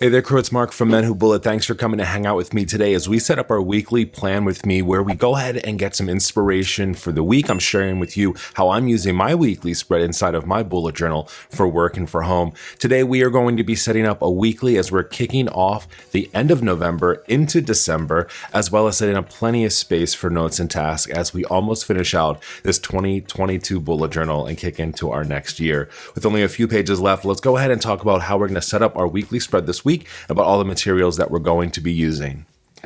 Hey there, crew. It's Mark from MENWHOBULLET. Thanks for coming to hang out with me today as we set up our weekly plan with me where we go ahead and get some inspiration for the week. I'm sharing with you how I'm using my weekly spread inside of my bullet journal for work and for home. Today, we are going to be setting up a weekly as we're kicking off the end of November into December, as well as setting up plenty of space for notes and tasks as we almost finish out this 2022 bullet journal and kick into our next year. With only a few pages left, let's go ahead and talk about how we're going to set up our weekly spread this week, about all the materials that we're going to be using.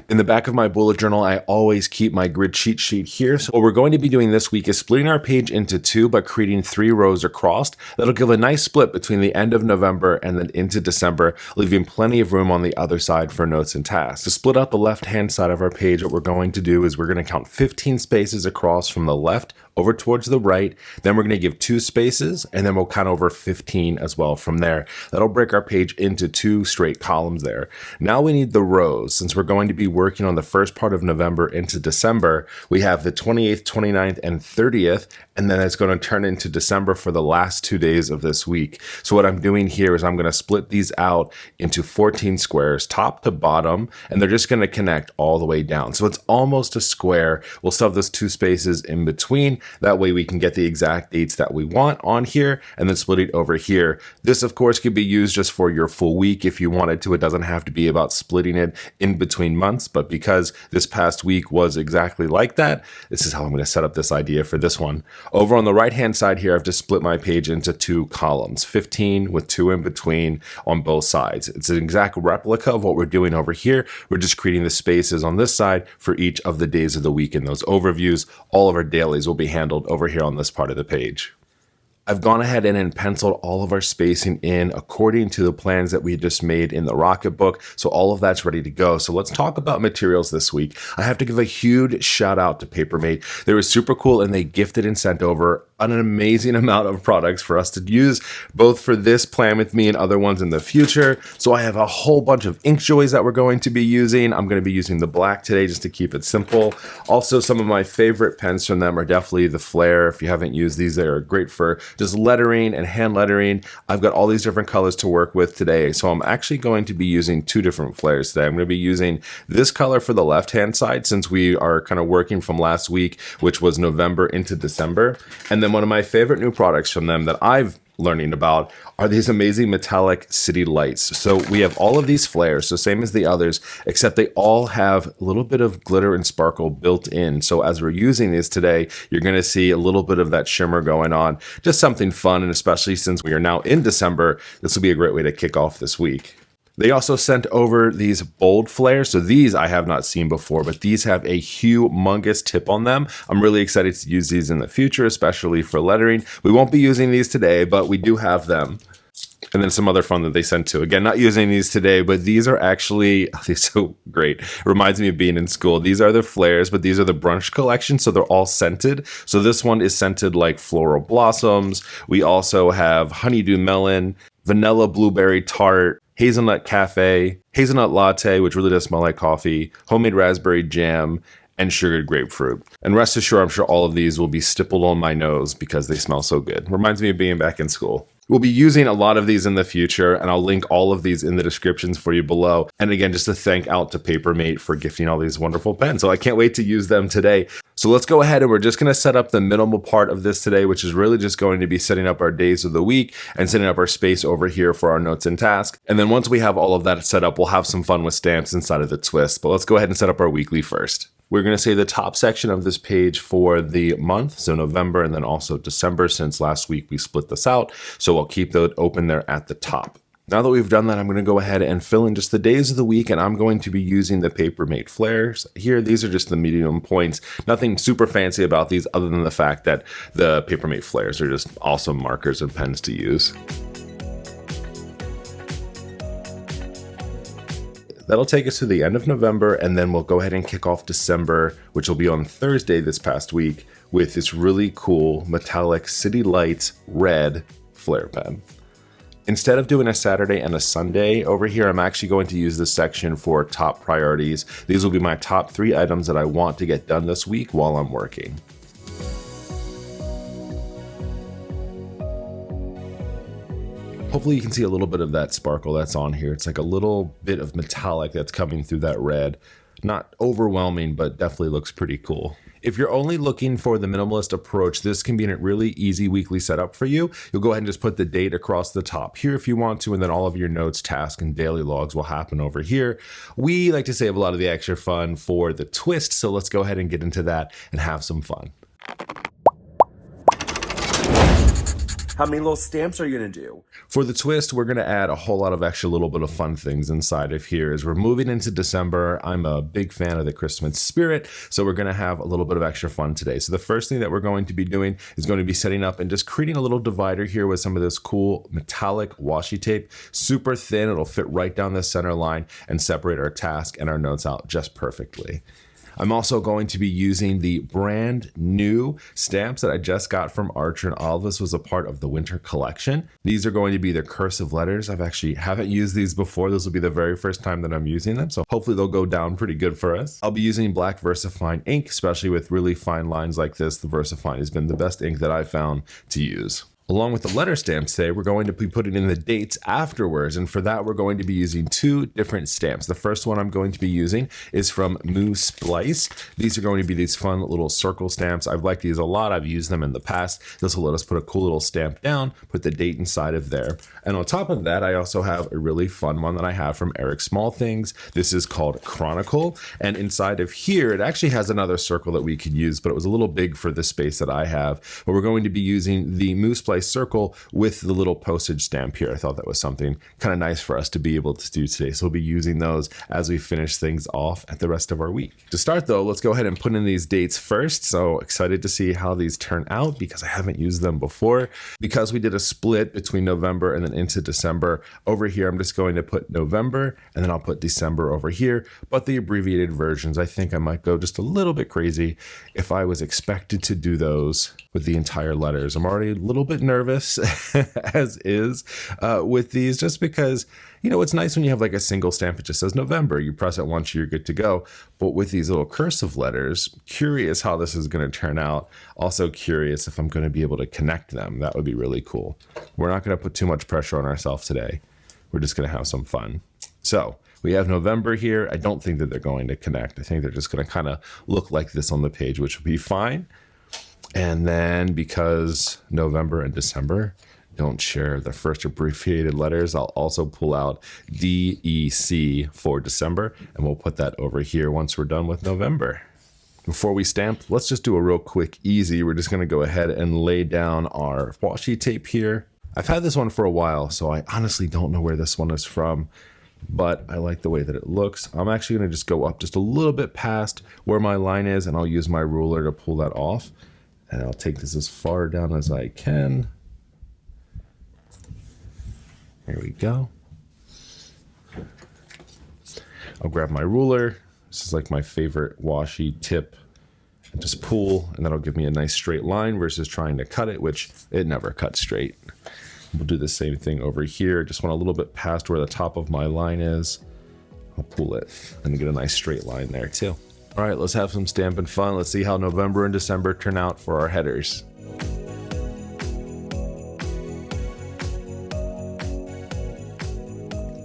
In the back of my bullet journal, I always keep my grid cheat sheet here. So what we're going to be doing this week is splitting our page into two by creating 3 rows across. That'll give a nice split between the end of November and then into December, leaving plenty of room on the other side for notes and tasks. To split out the left-hand side of our page, what we're going to do is we're going to count 15 spaces across from the left over towards the right. Then we're going to give 2 spaces, and then we'll count over 15 as well from there. That'll break our page into 2 straight columns there. Now we need the rows. Since we're going to be working on the first part of November into December, we have the 28th, 29th, and 30th, and then it's going to turn into December for the last 2 days of this week. So what I'm doing here is I'm going to split these out into 14 squares, top to bottom, and they're just going to connect all the way down. So it's almost a square. We'll still have those 2 spaces in between. That way we can get the exact dates that we want on here and then split it over here. This, of course, could be used just for your full week if you wanted to. It doesn't have to be about splitting it in between months, but because this past week was exactly like that, this is how I'm going to set up this idea for this one. Over on the right-hand side here, I've just split my page into 2 columns, 15 with 2 in between on both sides. It's an exact replica of what we're doing over here. We're just creating the spaces on this side for each of the days of the week in those overviews. All of our dailies will be handled over here on this part of the page. I've gone ahead and penciled all of our spacing in according to the plans that we just made in the Rocketbook. So all of that's ready to go. So let's talk about materials this week. I have to give a huge shout out to Papermate. They were super cool and they gifted and sent over an amazing amount of products for us to use, both for this plan with me and other ones in the future. So I have a whole bunch of InkJoys that we're going to be using. I'm going to be using the black today just to keep it simple. Also, some of my favorite pens from them are definitely the Flair. If you haven't used these, they are great for just lettering and hand lettering. I've got all these different colors to work with today. So I'm actually going to be using 2 different Flairs today. I'm going to be using this color for the left-hand side since we are kind of working from last week, which was November into December. And then one of my favorite new products from them that I've learning about are these amazing metallic city lights. So we have all of these flares, so same as the others, except they all have a little bit of glitter and sparkle built in. So as we're using these today, you're going to see a little bit of that shimmer going on. Just something fun, and especially since we are now in December, this will be a great way to kick off this week. They also sent over these bold flares. So these I have not seen before, but these have a humongous tip on them. I'm really excited to use these in the future, especially for lettering. We won't be using these today, but we do have them. And then some other fun that they sent too. Again, not using these today, but these are actually, they're so great. Reminds me of being in school. These are the flares, but these are the brunch collection. So they're all scented. So this one is scented like floral blossoms. We also have honeydew melon, vanilla blueberry tart, hazelnut cafe, hazelnut latte, which really does smell like coffee, homemade raspberry jam, and sugared grapefruit. And rest assured, I'm sure all of these will be stippled on my nose because they smell so good. Reminds me of being back in school. We'll be using a lot of these in the future, and I'll link all of these in the descriptions for you below. And again, just a thank out to Papermate for gifting all these wonderful pens. So I can't wait to use them today. So let's go ahead and we're just going to set up the minimal part of this today, which is really just going to be setting up our days of the week and setting up our space over here for our notes and tasks. And then once we have all of that set up, we'll have some fun with stamps inside of the twist. But let's go ahead and set up our weekly first. We're going to say the top section of this page for the month, so November and then also December, since last week we split this out. So I'll keep that open there at the top. Now that we've done that, I'm going to go ahead and fill in just the days of the week, and I'm going to be using the Papermate flares here. These are just the medium points. Nothing super fancy about these other than the fact that the Papermate flares are just awesome markers and pens to use. That'll take us to the end of November, and then we'll go ahead and kick off December, which will be on Thursday this past week, with this really cool metallic City Lights red flare pen. Instead of doing a Saturday and a Sunday over here, I'm actually going to use this section for top priorities. These will be my top 3 items that I want to get done this week while I'm working. Hopefully you can see a little bit of that sparkle that's on here. It's like a little bit of metallic that's coming through that red. Not overwhelming, but definitely looks pretty cool. If you're only looking for the minimalist approach, this can be a really easy weekly setup for you. You'll go ahead and just put the date across the top here if you want to, and then all of your notes, tasks, and daily logs will happen over here. We like to save a lot of the extra fun for the twist, so let's go ahead and get into that and have some fun. How many little stamps are you gonna do? For the twist, we're gonna add a whole lot of extra little bit of fun things inside of here. As we're moving into December, I'm a big fan of the Christmas spirit, so we're gonna have a little bit of extra fun today. So the first thing that we're going to be doing is going to be setting up and just creating a little divider here with some of this cool metallic washi tape. Super thin, it'll fit right down the center line and separate our task and our notes out just perfectly. I'm also going to be using the brand new stamps that I just got from Archer, and all of this was a part of the winter collection. These are going to be the cursive letters. I've actually haven't used these before. This will be the very first time that I'm using them, so hopefully they'll go down pretty good for us. I'll be using black Versafine ink, especially with really fine lines like this. The Versafine has been the best ink that I've found to use. Along with the letter stamps today, we're going to be putting in the dates afterwards, and for that we're going to be using two different stamps. The first one I'm going to be using is from Moo Splice. These are going to be these fun little circle stamps. I've liked these a lot. I've used them in the past. This will let us put a cool little stamp down, put the date inside of there. And on top of that, I also have a really fun one that I have from Eric Small Things. This is called Chronicle, and inside of here it actually has another circle that we could use, but it was a little big for the space that I have. But we're going to be using the Moo Splice circle with the little postage stamp here. I thought that was something kind of nice for us to be able to do today. So we'll be using those as we finish things off at the rest of our week. To start though, let's go ahead and put in these dates first. So excited to see how these turn out because I haven't used them before. Because we did a split between November and then into December, over here I'm just going to put November and then I'll put December over here. But the abbreviated versions, I think I might go just a little bit crazy if I was expected to do those with the entire letters. I'm already a little bit nervous as is with these, just because, you know, it's nice when you have like a single stamp. It just says November. You press it once, you're good to go. But with these little cursive letters, curious how this is going to turn out. Also curious if I'm going to be able to connect them. That would be really cool. We're not going to put too much pressure on ourselves today. We're just going to have some fun. So we have November here. I don't think that they're going to connect. I think they're just going to kind of look like this on the page, which will be fine. And then because November and December don't share the first abbreviated letters, I'll also pull out DEC for December, and we'll put that over here once we're done with November. Before we stamp, let's just do a real quick easy. We're just going to go ahead and lay down our washi tape here. I've had this one for a while, so I honestly don't know where this one is from, but I like the way that it looks. I'm actually going to just go up just a little bit past where my line is, and I'll use my ruler to pull that off. And I'll take this as far down as I can. There we go. I'll grab my ruler. This is like my favorite washi tip. And just pull, and that'll give me a nice straight line versus trying to cut it, which it never cuts straight. We'll do the same thing over here. Just want a little bit past where the top of my line is. I'll pull it and get a nice straight line there too. All right, let's have some stamping fun. Let's see how November and December turn out for our headers.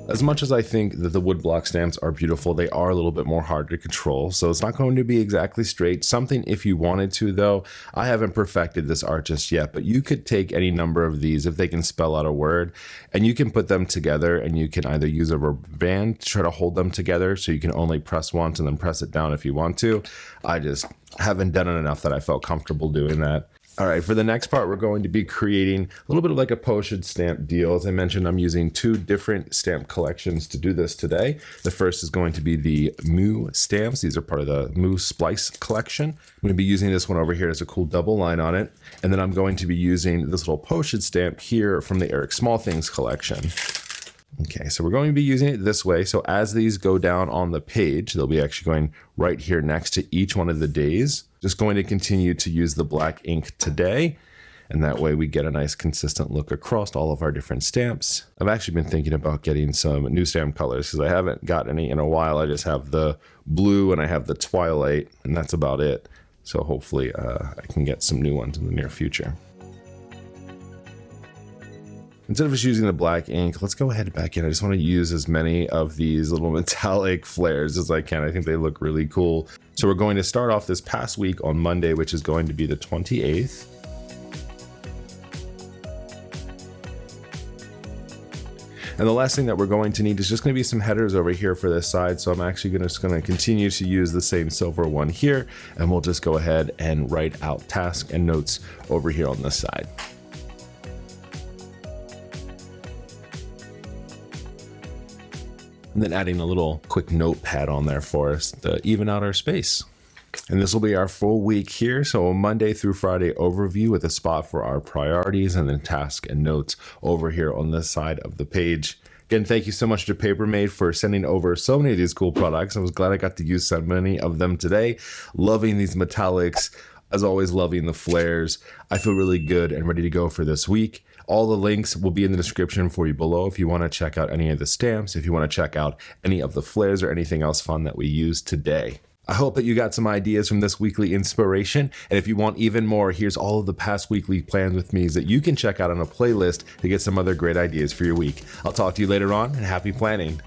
As much as I think that the woodblock stamps are beautiful, they are a little bit more hard to control, so it's not going to be exactly straight. Something if you wanted to, though. I haven't perfected this art just yet, but you could take any number of these if they can spell out a word, and you can put them together, and you can either use a rubber band to try to hold them together, so you can only press once and then press it down if you want to. I just haven't done it enough that I felt comfortable doing that. All right, for the next part, we're going to be creating a little bit of like a postage stamp deal. As I mentioned, I'm using two different stamp collections to do this today. The first is going to be the Moo stamps. These are part of the Moo Splice collection. I'm going to be using this one over here as a cool double line on it. And then I'm going to be using this little postage stamp here from the Eric Small Things collection. Okay, so we're going to be using it this way. So as these go down on the page, they'll be actually going right here next to each one of the days. Just going to continue to use the black ink today, and that way we get a nice consistent look across all of our different stamps. I've actually been thinking about getting some new stamp colors because I haven't got any in a while. I just have the blue and I have the twilight, and that's about it. So hopefully I can get some new ones in the near future. Instead of just using the black ink, let's go ahead and back in. I just want to use as many of these little metallic flares as I can. I think they look really cool. So we're going to start off this past week on Monday, which is going to be the 28th. And the last thing that we're going to need is just going to be some headers over here for this side. So I'm actually just going to continue to use the same silver one here, and we'll just go ahead and write out tasks and notes over here on this side. And then adding a little quick notepad on there for us to even out our space. And this will be our full week here. So a Monday through Friday overview with a spot for our priorities, and then tasks and notes over here on this side of the page. Again, thank you so much to Papermate for sending over so many of these cool products. I was glad I got to use so many of them today. Loving these metallics. As always, loving the flares. I feel really good and ready to go for this week. All the links will be in the description for you below if you want to check out any of the stamps, if you want to check out any of the flares or anything else fun that we used today. I hope that you got some ideas from this weekly inspiration. And if you want even more, here's all of the past weekly plans with me that you can check out on a playlist to get some other great ideas for your week. I'll talk to you later on, and happy planning.